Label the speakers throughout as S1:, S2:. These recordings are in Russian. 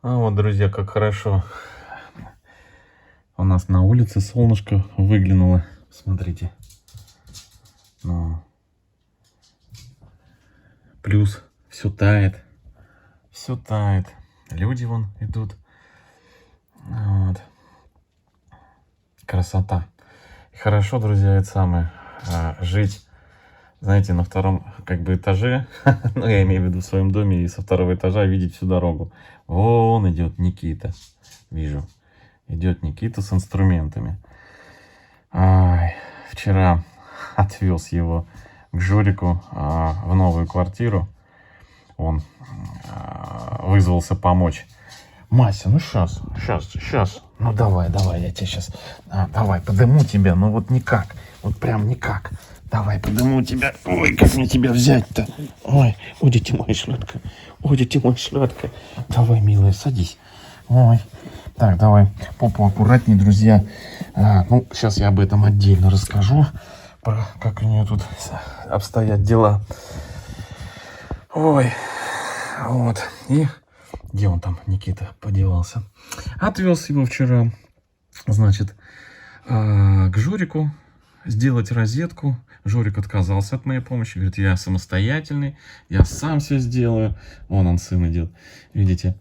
S1: А вот, друзья, как хорошо. У нас на улице солнышко выглянуло. Смотрите. Ну, плюс все тает. Все тает. Люди вон идут. Вот. Красота. Хорошо, друзья, это самое. Жить, знаете, на втором как бы этаже. Ну, я имею в виду в своем доме. И со второго этажа видеть всю дорогу. Вон идет Никита. Вижу. Идет Никита с инструментами. Ай, вчера отвез его к Жорику в новую квартиру. Он вызвался помочь. Мася, ну сейчас. Ну давай, я тебе сейчас. Давай, подыму тебя. Ну вот никак. Вот прям никак. Давай, подыму тебя. Ой, как мне тебя взять-то? Ой, дитя моя шлетка. Дитя моя шлетка. Давай, милая, садись. Ой. Так, давай попу аккуратнее, друзья. Ну, сейчас я об этом отдельно расскажу, про как у нее тут обстоят дела. Ой, вот. И где он там, Никита, подевался? Отвез его вчера, значит, к Жорику сделать розетку. Жорик отказался от моей помощи, говорит, я самостоятельный, я сам все сделаю. Вон он, сын идет, видите.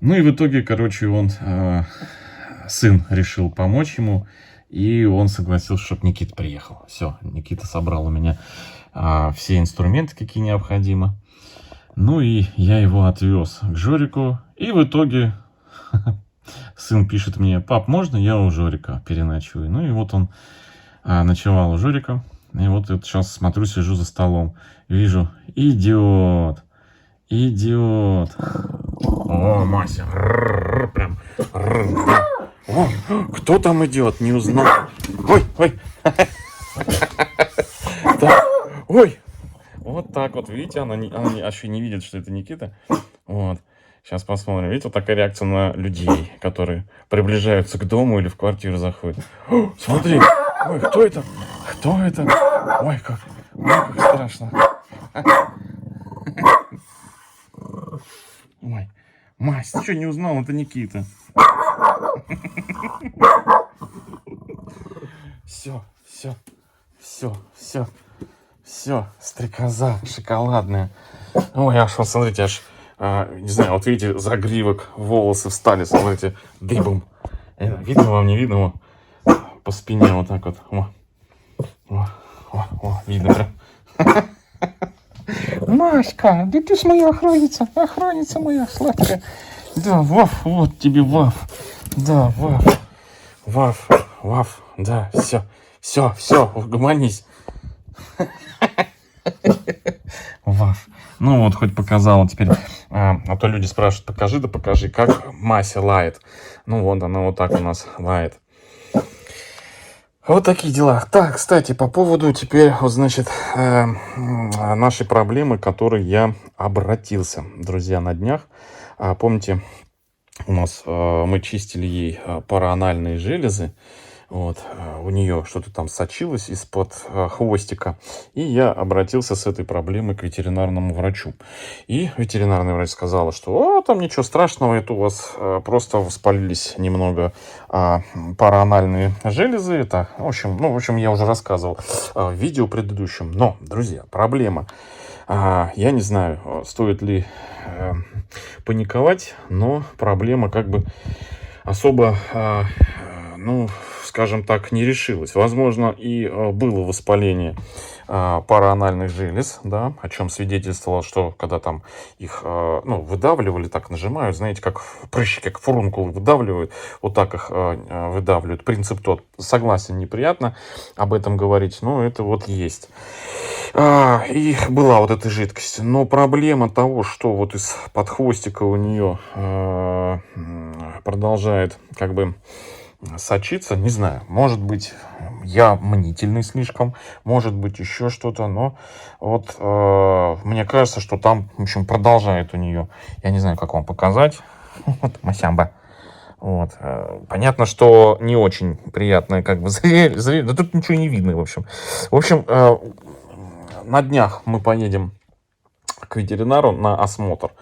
S1: Ну и в итоге, короче, сын решил помочь ему, и он согласился, чтобы Никита приехал. Все, Никита собрал у меня все инструменты, какие необходимы. Ну и я его отвез к Жорику, и в итоге сын пишет мне, пап, можно я у Жорика переночую? Ну и вот он ночевал у Жорика, и вот я сейчас смотрю, сижу за столом, вижу, идиот. О, Мася, прям. О, кто там идет, не узнал. Ой. Ой. Вот так вот, видите, она вообще не видит, что это Никита. Вот. Сейчас посмотрим. Видите, вот такая реакция на людей, которые приближаются к дому или в квартиру заходят. О, смотри. Ой, кто это? Ой, как страшно. Ой, Мась, ты что, не узнал? Это Никита. Все, стрекоза шоколадная. Ой, аж, вот смотрите, не знаю, вот видите, загривок, волосы встали, смотрите, дыбом. Видно вам, не видно? По спине вот так вот. О, видно прям. Машка, да ты ж моя охранница моя сладкая. Да, Ваф, вот тебе Ваф. Да, Ваф, да, все, угомонись. Ваф. Ну вот, хоть показала теперь. А то люди спрашивают, покажи, как Мася лает. Ну вот, она вот так у нас лает. Вот такие дела. Так, кстати, по поводу теперь, вот, значит, нашей проблемы, к которой я обратился, друзья, на днях. Помните, у нас мы чистили ей параанальные железы. Вот, у нее что-то там сочилось из-под хвостика. И я обратился с этой проблемой к ветеринарному врачу. И ветеринарный врач сказала, что там ничего страшного, это у вас просто воспалились немного параанальные железы. Это, в общем, я уже рассказывал в видео предыдущем. Но, друзья, проблема. Я не знаю, стоит ли паниковать, но проблема как бы особо, скажем так, не решилась. Возможно, и было воспаление параанальных желез, да, о чем свидетельствовало, что когда там их выдавливали, так нажимают, знаете, как прыщи, как фурункулы выдавливают, вот так их выдавливают. Принцип тот. Согласен, неприятно об этом говорить, но это вот есть. И была вот эта жидкость. Но проблема того, что вот из-под хвостика у нее продолжает как бы сочиться, не знаю, может быть, я мнительный слишком, может быть, еще что-то, но вот мне кажется, что там, в общем, продолжает у нее, я не знаю, как вам показать, вот, Масямба, вот, понятно, что не очень приятное, как бы, зрелище, да тут ничего не видно, в общем, на днях мы поедем к ветеринару на осмотр.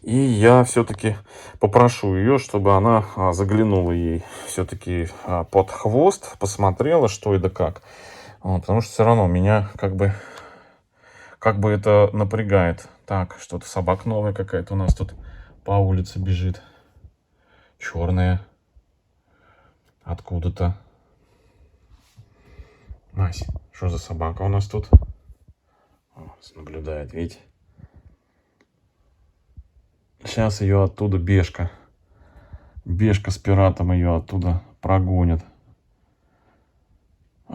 S1: И я все-таки попрошу ее, чтобы она заглянула ей все-таки под хвост, посмотрела, что и да как. Вот, потому что все равно меня как бы это напрягает. Так, что-то собака новая какая-то у нас тут по улице бежит. Черная. Откуда-то. Мась, что за собака у нас тут? О, наблюдает, видите? Сейчас ее оттуда Бешка. Бешка с пиратом ее оттуда прогонит.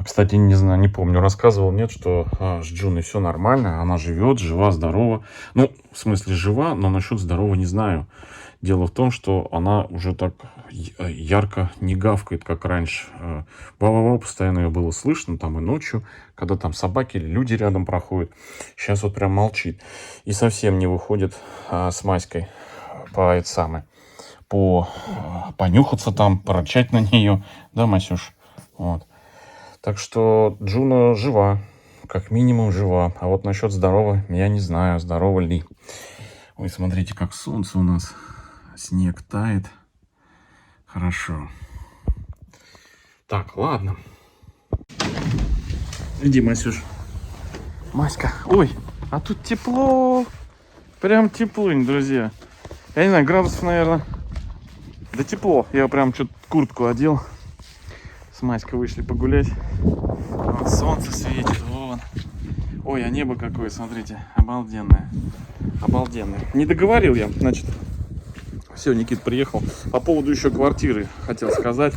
S1: Кстати, не знаю, не помню, рассказывал, нет, что с Джуной все нормально, она живет, жива, здорова. Ну, в смысле жива, но насчет здорова не знаю. Дело в том, что она уже так ярко не гавкает, как раньше. Ба-ба-ба, постоянно ее было слышно, там и ночью, когда там собаки или люди рядом проходят. Сейчас вот прям молчит. И совсем не выходит с Маськой понюхаться там, порычать на нее. Да, Масюш? Вот. Так что Джуна жива, как минимум жива. А вот насчет здорова, я не знаю, здорова ли. Ой, смотрите, как солнце у нас. Снег тает. Хорошо. Так, ладно. Иди, Масюш. Маська. Ой, а тут тепло. Прям теплынь, друзья. Я не знаю, градусов, наверное. Да тепло. Я прям что-то куртку одел. С Маськой вышли погулять. Вот солнце светит, вон. Ой, а небо какое, смотрите, обалденное. Обалденное. Не договорил я, значит. Все, Никит приехал. По поводу еще квартиры хотел сказать.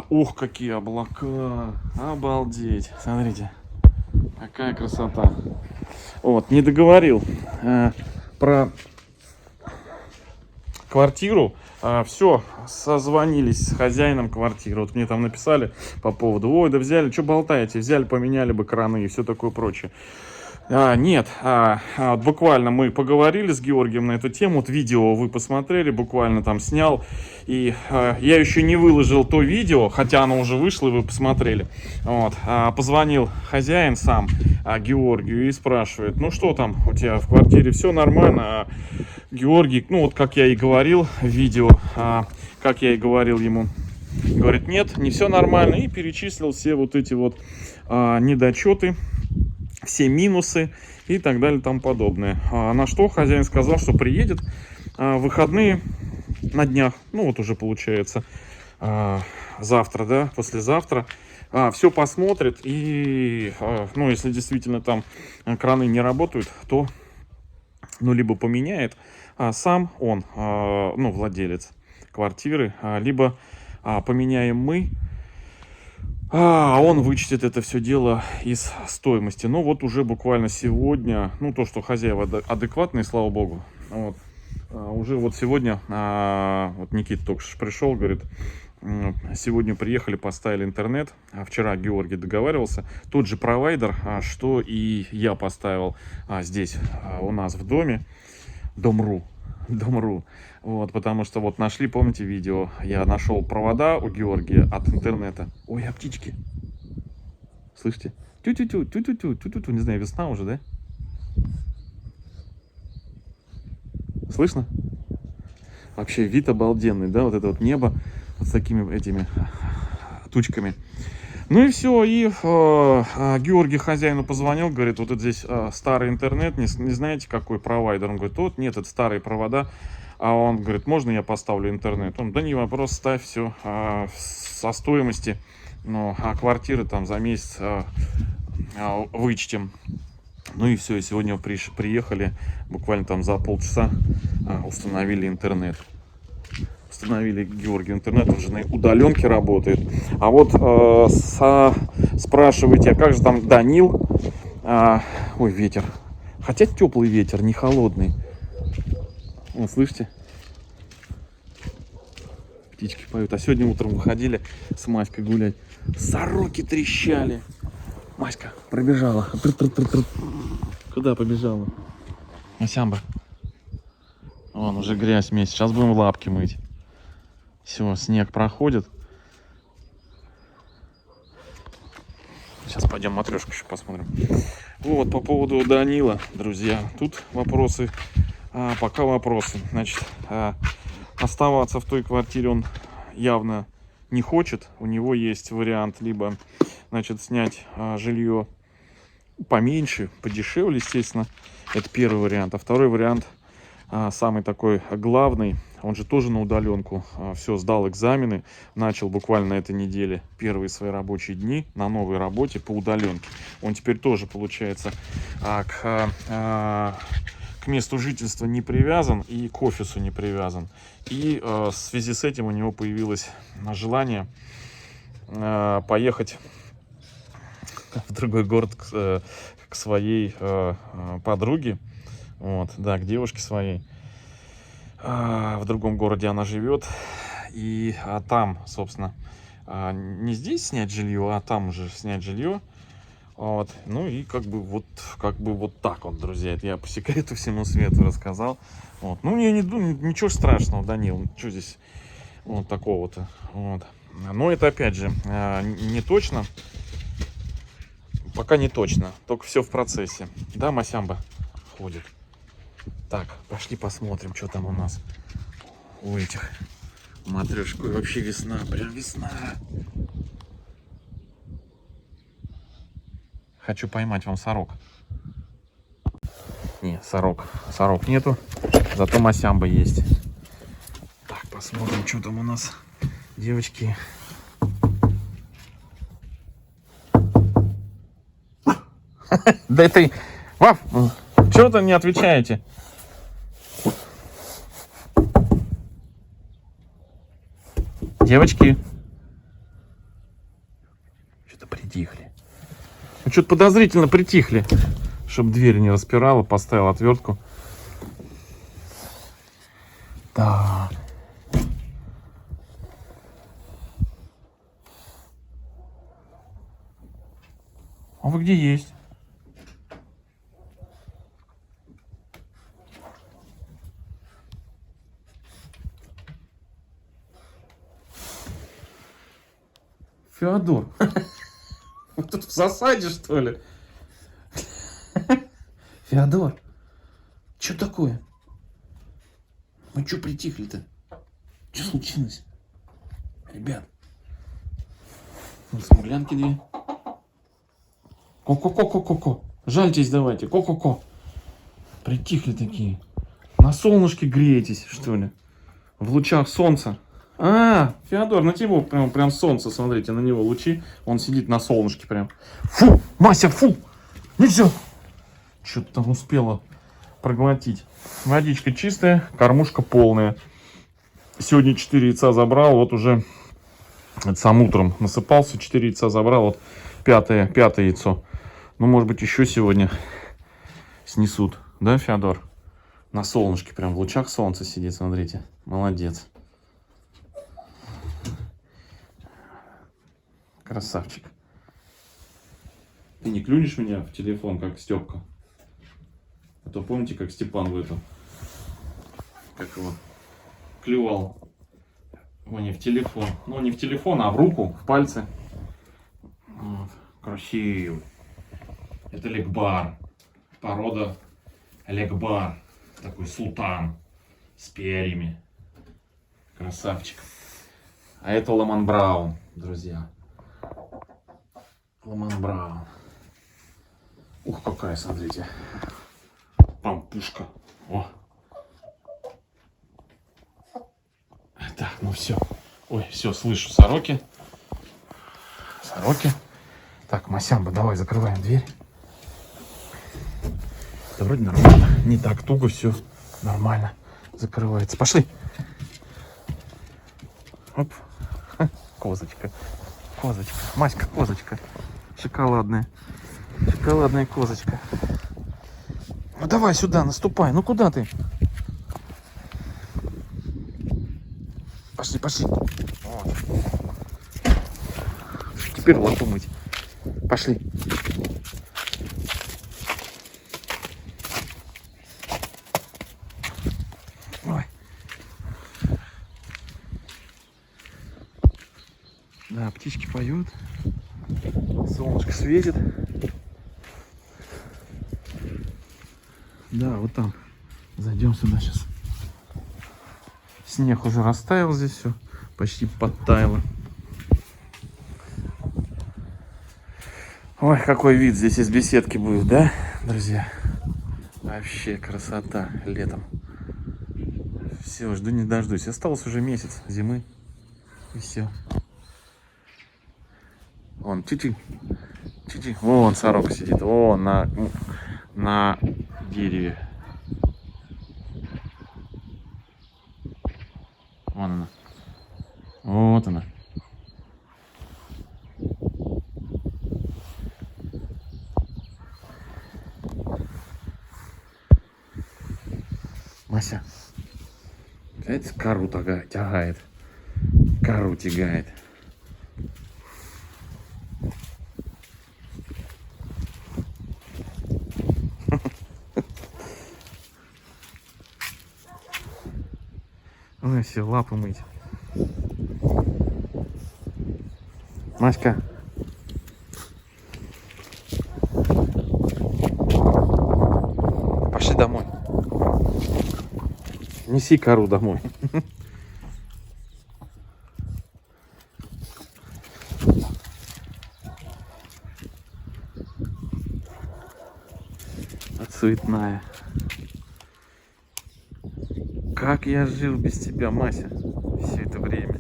S1: Ух, какие облака. Обалдеть. Смотрите. Какая красота. Вот, не договорил про квартиру. Все, созвонились с хозяином квартиры. Вот мне там написали по поводу: ой, да взяли, что болтаете, взяли, поменяли бы краны и все такое прочее. Нет, буквально мы поговорили с Георгием на эту тему. Вот видео вы посмотрели, буквально там снял. И я еще не выложил то видео, хотя оно уже вышло, и вы посмотрели. Вот, позвонил хозяин сам Георгию и спрашивает: ну что там у тебя в квартире, все нормально? Георгий, ну вот как я и говорил в видео, как я и говорил ему, говорит: нет, не все нормально. И перечислил все вот эти вот недочеты, все минусы и так далее и тому подобное. На что хозяин сказал, что приедет в выходные на днях. Ну вот уже получается завтра, да, послезавтра. Все посмотрит и, ну, если действительно там краны не работают, то, ну, либо поменяет сам он, ну, владелец квартиры, либо поменяем мы. Он вычтет это все дело из стоимости. Ну вот уже буквально сегодня, ну то, что хозяева адекватные, слава богу, вот, уже вот сегодня, вот Никита только что пришел, говорит, сегодня приехали, поставили интернет. Вчера Георгий договаривался, тот же провайдер, что и я поставил здесь у нас в доме, Дом.ру. Вот, потому что вот нашли, помните видео, я нашел провода у Георгия от интернета. Ой, а птички. Слышите? Тю-тю-тю, тю-тю-тю, тю-тю-тю. Не знаю, весна уже, да? Слышно? Вообще вид обалденный, да? Вот это вот небо с такими этими тучками. Ну и все, и Георгий хозяину позвонил, говорит: вот это здесь старый интернет, не знаете, какой провайдер? Он говорит: вот, нет, это старые провода. А он говорит: можно я поставлю интернет? Он: да не вопрос, ставь, все со стоимости, ну, квартиры там за месяц вычтем. Ну и все, и сегодня приехали, буквально там за полчаса установили интернет. Установили Георгий интернет, он же на удаленке работает. А вот спрашиваете, а как же там Данил? Ой, ветер. Хотя теплый ветер, не холодный. Вот, слышите? Птички поют. А сегодня утром выходили с Маськой гулять. Сороки трещали. Маська пробежала. Куда побежала? Масямба. Вон уже грязь вместе. Сейчас будем лапки мыть. Все, снег проходит. Сейчас пойдем матрешку еще посмотрим. Вот, по поводу Данила, друзья. Тут вопросы пока вопросы. Значит, оставаться в той квартире он явно не хочет. У него есть вариант либо, значит, снять жилье поменьше, подешевле, естественно. Это первый вариант. А второй вариант, самый такой главный, он же тоже на удаленку. Все, сдал экзамены, начал буквально на этой неделе первые свои рабочие дни на новой работе по удаленке. Он теперь тоже, получается, к месту жительства не привязан и к офису не привязан. И в связи с этим у него появилось желание поехать в другой город к своей подруге, вот, да, к девушке своей. В другом городе она живет, и там, собственно, не здесь снять жилье, а там уже снять жилье. Вот. Ну и как бы вот так вот, друзья. Это я по секрету всему свету рассказал. Вот. Ну, я не думаю, ничего страшного, Данил. Что здесь вот такого-то? Вот. Но это опять же не точно. Пока не точно. Только все в процессе. Да, Масямба ходит. Так, пошли посмотрим, что там у нас у этих матрешек. Вообще весна, прям весна. Хочу поймать вам сорок. Не, сорок нету, зато Масямба есть. Так, посмотрим, что там у нас, девочки. Да это... Ваф, чего вы не отвечаете? Девочки. Что-то притихли. Ну, что-то подозрительно притихли. Чтобы дверь не распирала, поставил отвертку. Да. А вы где есть? Феодор. Вы тут в засаде, что ли? Феодор, что такое? Мы что притихли-то? Что случилось? Ребят. Смуглянки две. Ко-ко-ко-ко-ко-ко. Жальтесь давайте. Ко-ко-ко. Притихли такие. На солнышке греетесь, что ли? В лучах солнца. Феодор, на него прям солнце, смотрите, на него лучи. Он сидит на солнышке прям. Фу, Мася, фу. Нельзя. Что-то там успела проглотить. Водичка чистая, кормушка полная. Сегодня 4 яйца забрал, вот уже сам утром насыпался, 4 яйца забрал, вот пятое яйцо. Ну, может быть, еще сегодня снесут. Да, Феодор? На солнышке, прям в лучах солнца сидит, смотрите. Молодец. Красавчик. Ты не клюнешь меня в телефон, как Степка? А то помните, как Степан в эту, как его, клювал. Ой, не в телефон. Ну, не в телефон, а в руку, в пальцы. Вот. Красивый. Это легбар. Порода легбар. Такой султан с перьями. Красавчик. А это Ламан Браун, друзья. Ламан Браун. Ух, какая, смотрите. Пампушка. О. Так, ну все. Ой, все, слышу сороки. Сороки. Так, Масямба, давай закрываем дверь. Да вроде нормально. Не так туго все. Нормально. Закрывается. Пошли. Оп. Козочка. Козочка. Маська, козочка. Шоколадная. Шоколадная козочка. Ну давай сюда, наступай. Ну куда ты? Пошли, пошли. Вот. Теперь лапу мыть. Пошли. Ой. Да, птички поют. Солнышко светит. Да, вот там Зайдем сюда сейчас. Снег уже растаял здесь все. Почти подтаяло. Ой, какой вид здесь из беседки будет, да, друзья? Вообще красота летом. Все, жду не дождусь. Осталось уже месяц зимы. И все. Вон, чуть-чуть. Чуть-чуть. Вон сорока сидит. Вон на дереве. Вон она. Вот она. Мася. Опять кору тягает. Кору тягает. Ой, все, лапы мыть. Маська. Пошли домой. Неси кору домой. Суетная. Как я жил без тебя, Мася, все это время.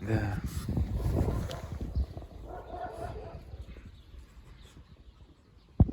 S1: Да.